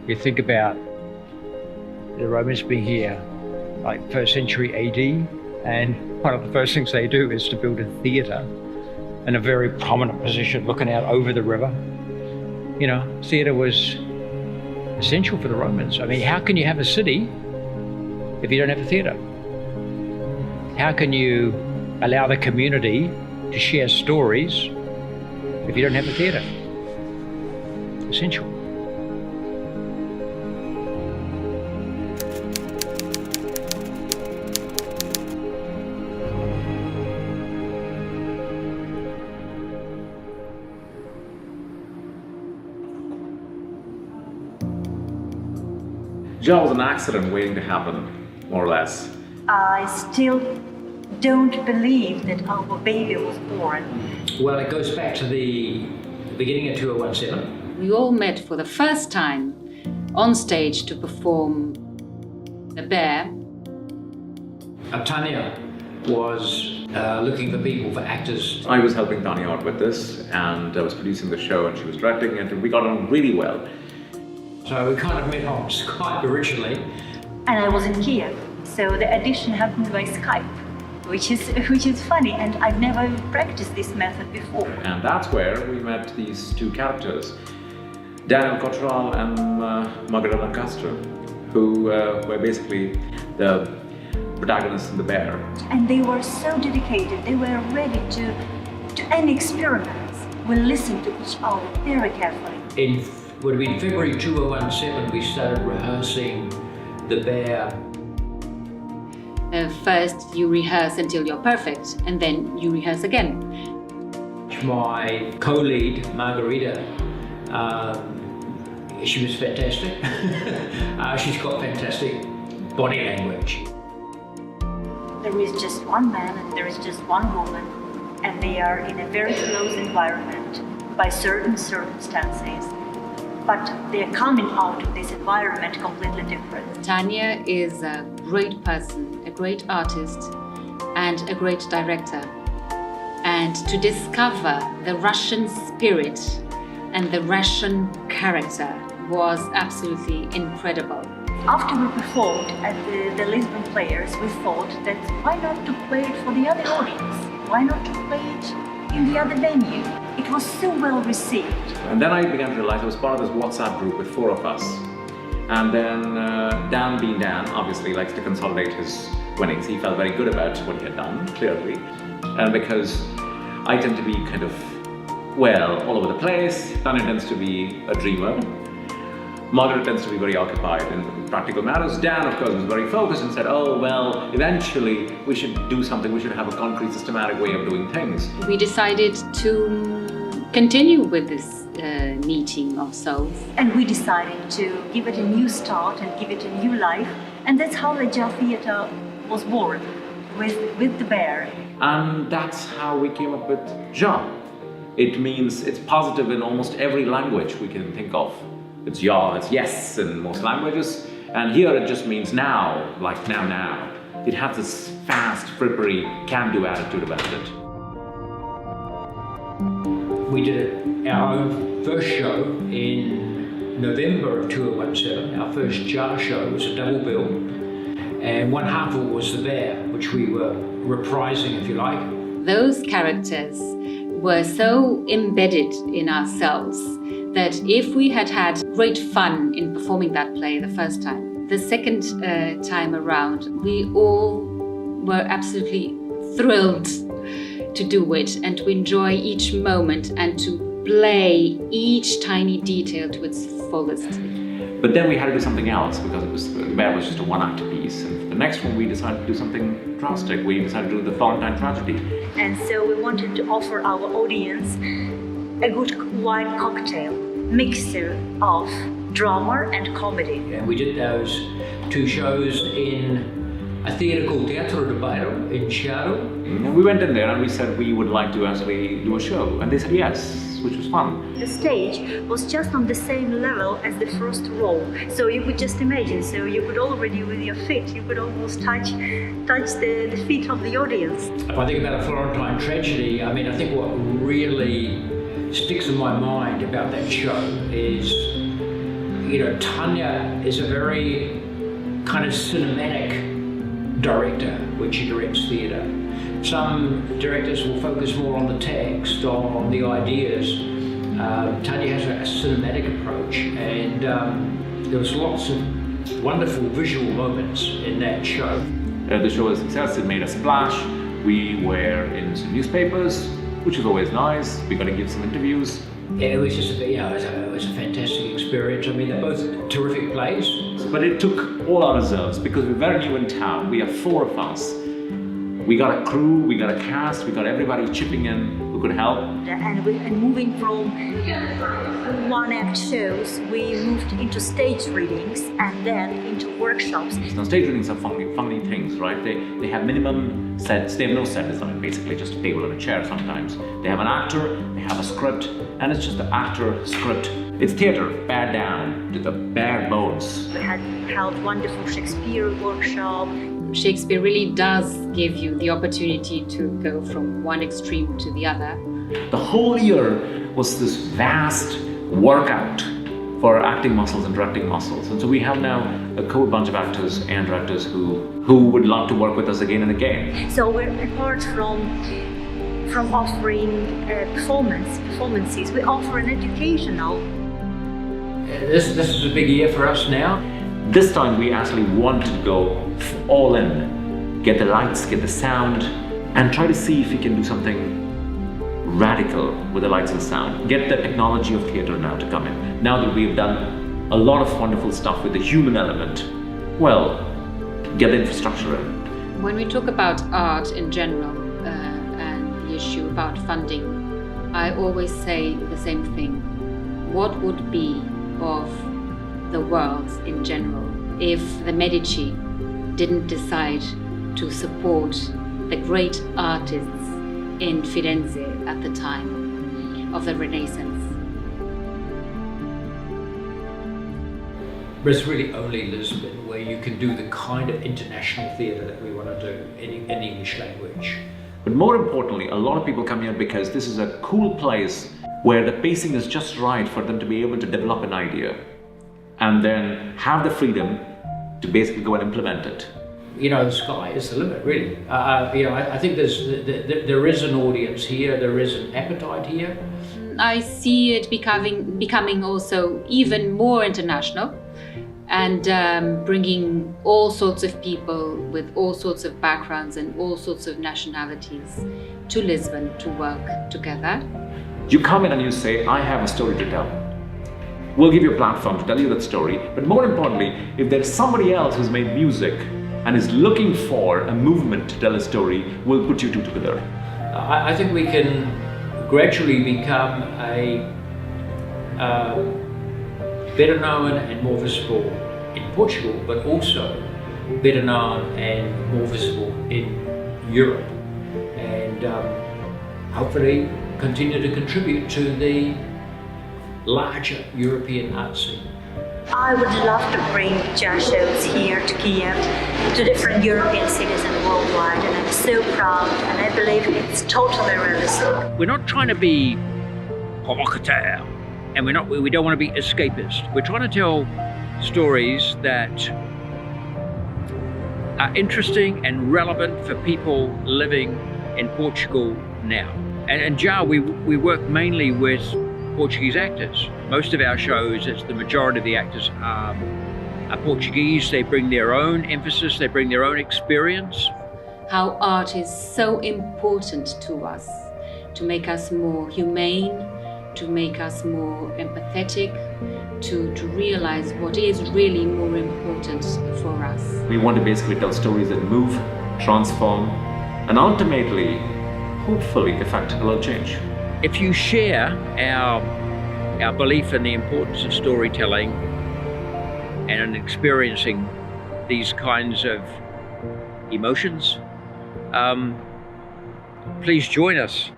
You think about the Romans being here, like 1st century AD, and one of the first things they do is to build a theatre in a very prominent position looking out over the river. You know, theatre was essential for the Romans. I mean, how can you have a city if you don't have a theatre? How can you allow the community to share stories if you don't have a theatre? Essential. Job was an accident waiting to happen, more or less. I still don't believe that our baby was born. Well, it goes back to the beginning of 2017. We all met for the first time on stage to perform The Bear. Tanya was looking for people, for actors. I was helping Tanya out with this, and I was producing the show, and she was directing it, and we got on really well. So we kind of met on Skype originally. And I was in Kyiv, so the audition happened by Skype, which is funny, and I've never practiced this method before. And that's where we met these two characters, Daniel Cottrell and Margaret Lancaster, who were basically the protagonists in The Bear. And they were so dedicated, they were ready to any experiments. We listened to each other very carefully. Would have been February 2017, we started rehearsing The Bear. First you rehearse until you're perfect, and then you rehearse again. My co-lead, Margarita, she was fantastic. She's got fantastic body language. There is just one man and there is just one woman, and they are in a very close environment by certain circumstances. But they're coming out of this environment completely different. Tanya is a great person, a great artist, and a great director. And to discover the Russian spirit and the Russian character was absolutely incredible. After we performed at the Lisbon Players, we thought that why not to play it for the other audience? Why not to play it in the other venue? It was so well received. And then I began to realize I was part of this WhatsApp group with 4 of us. And then Dan, being Dan, obviously likes to consolidate his winnings. He felt very good about what he had done, clearly. And because I tend to be kind of, well, all over the place, Tanya tends to be a dreamer. Margaret tends to be very occupied in practical matters. Dan, of course, was very focused and said, oh, well, eventually we should do something. We should have a concrete, systematic way of doing things. We decided to continue with this meeting of souls. And we decided to give it a new start and give it a new life. And that's how the Agile Theatre was born, with The Bear. And that's how we came up with Ja. It means it's positive in almost every language we can think of. It's ja, it's yes in most languages, and here it just means now, like now. It has this fast, frippery, can-do attitude about it. We did our own first show in November of 2017. Our first Ja show was a double bill, and one half of it was The Bear, which we were reprising, if you like. Those characters were so embedded in ourselves that if we had had great fun in performing that play the first time, the second time around, we all were absolutely thrilled to do it and to enjoy each moment and to play each tiny detail to its fullest. But then we had to do something else because The Bear was just a one-act piece. And for the next one, we decided to do something drastic. We decided to do the Florentine tragedy. And so we wanted to offer our audience a good wine cocktail, mixture of drama and comedy. And we did those 2 shows in a theatre called Teatro de Bairro in Chiado. And we went in there and we said we would like to actually do a show. And they said yes, which was fun. The stage was just on the same level as the first row. So you could just imagine, so you could already with your feet, you could almost touch the feet of the audience. If I think about a Florentine tragedy, I mean, I think what really sticks in my mind about that show is Tanya is a very kind of cinematic director when she directs theatre. Some directors will focus more on the text, on the ideas. Tanya has a cinematic approach, and there was lots of wonderful visual moments in that show. The show was a success. It made a splash. We were in some newspapers, which was always nice. We got to give some interviews. Yeah, it was just it was a fantastic experience. I mean, they're both terrific plays. But it took all our reserves because we're very new in town. We have 4 of us. We got a crew, we got a cast, we got everybody chipping in who could help. And moving from one-act shows, we moved into stage readings and then into workshops. Now, stage readings are funny things, right? They have minimum sets, they have no set design, basically just a table and a chair sometimes. They have an actor, they have a script, and it's just the actor script. It's theatre, pared down to the bare bones. We had held wonderful Shakespeare workshop. Shakespeare really does give you the opportunity to go from one extreme to the other. The whole year was this vast workout for acting muscles and directing muscles. And so we have now a cool bunch of actors and directors who would love to work with us again and again. So we're apart from offering performances, we offer an educational. This is a big year for us now. This time we actually want to go all in, get the lights, get the sound, and try to see if we can do something radical with the lights and sound. Get the technology of theatre now to come in. Now that we've done a lot of wonderful stuff with the human element, well, get the infrastructure in. When we talk about art in general and the issue about funding, I always say the same thing. What would be of the world in general if the Medici didn't decide to support the great artists in Firenze at the time of the Renaissance? But it's really only Lisbon where you can do the kind of international theatre that we want to do in English language. But more importantly, a lot of people come here because this is a cool place where the pacing is just right for them to be able to develop an idea and then have the freedom to basically go and implement it. The sky is the limit, really. I think there is an audience here, there is an appetite here. I see it becoming also even more international and bringing all sorts of people with all sorts of backgrounds and all sorts of nationalities to Lisbon to work together. You come in and you say, I have a story to tell. We'll give you a platform to tell you that story, but more importantly, if there's somebody else who's made music and is looking for a movement to tell a story, we'll put you two together. I think we can gradually become a better known and more visible in Portugal, but also better known and more visible in Europe, and hopefully continue to contribute to the larger European art scene. I would love to bring jazz shows here to Kyiv, to different European cities and worldwide, and I'm so proud, and I believe it's totally realistic. We're not trying to be provocateur, and we don't want to be escapist. We're trying to tell stories that are interesting and relevant for people living in Portugal now. And Jar, we work mainly with Portuguese actors. Most of our shows, it's the majority of the actors are Portuguese. They bring their own emphasis, they bring their own experience. How art is so important to us, to make us more humane, to make us more empathetic, to realize what is really more important for us. We want to basically tell stories that move, transform, and ultimately, hopefully, effect a little change. If you share our belief in the importance of storytelling and in experiencing these kinds of emotions, please join us.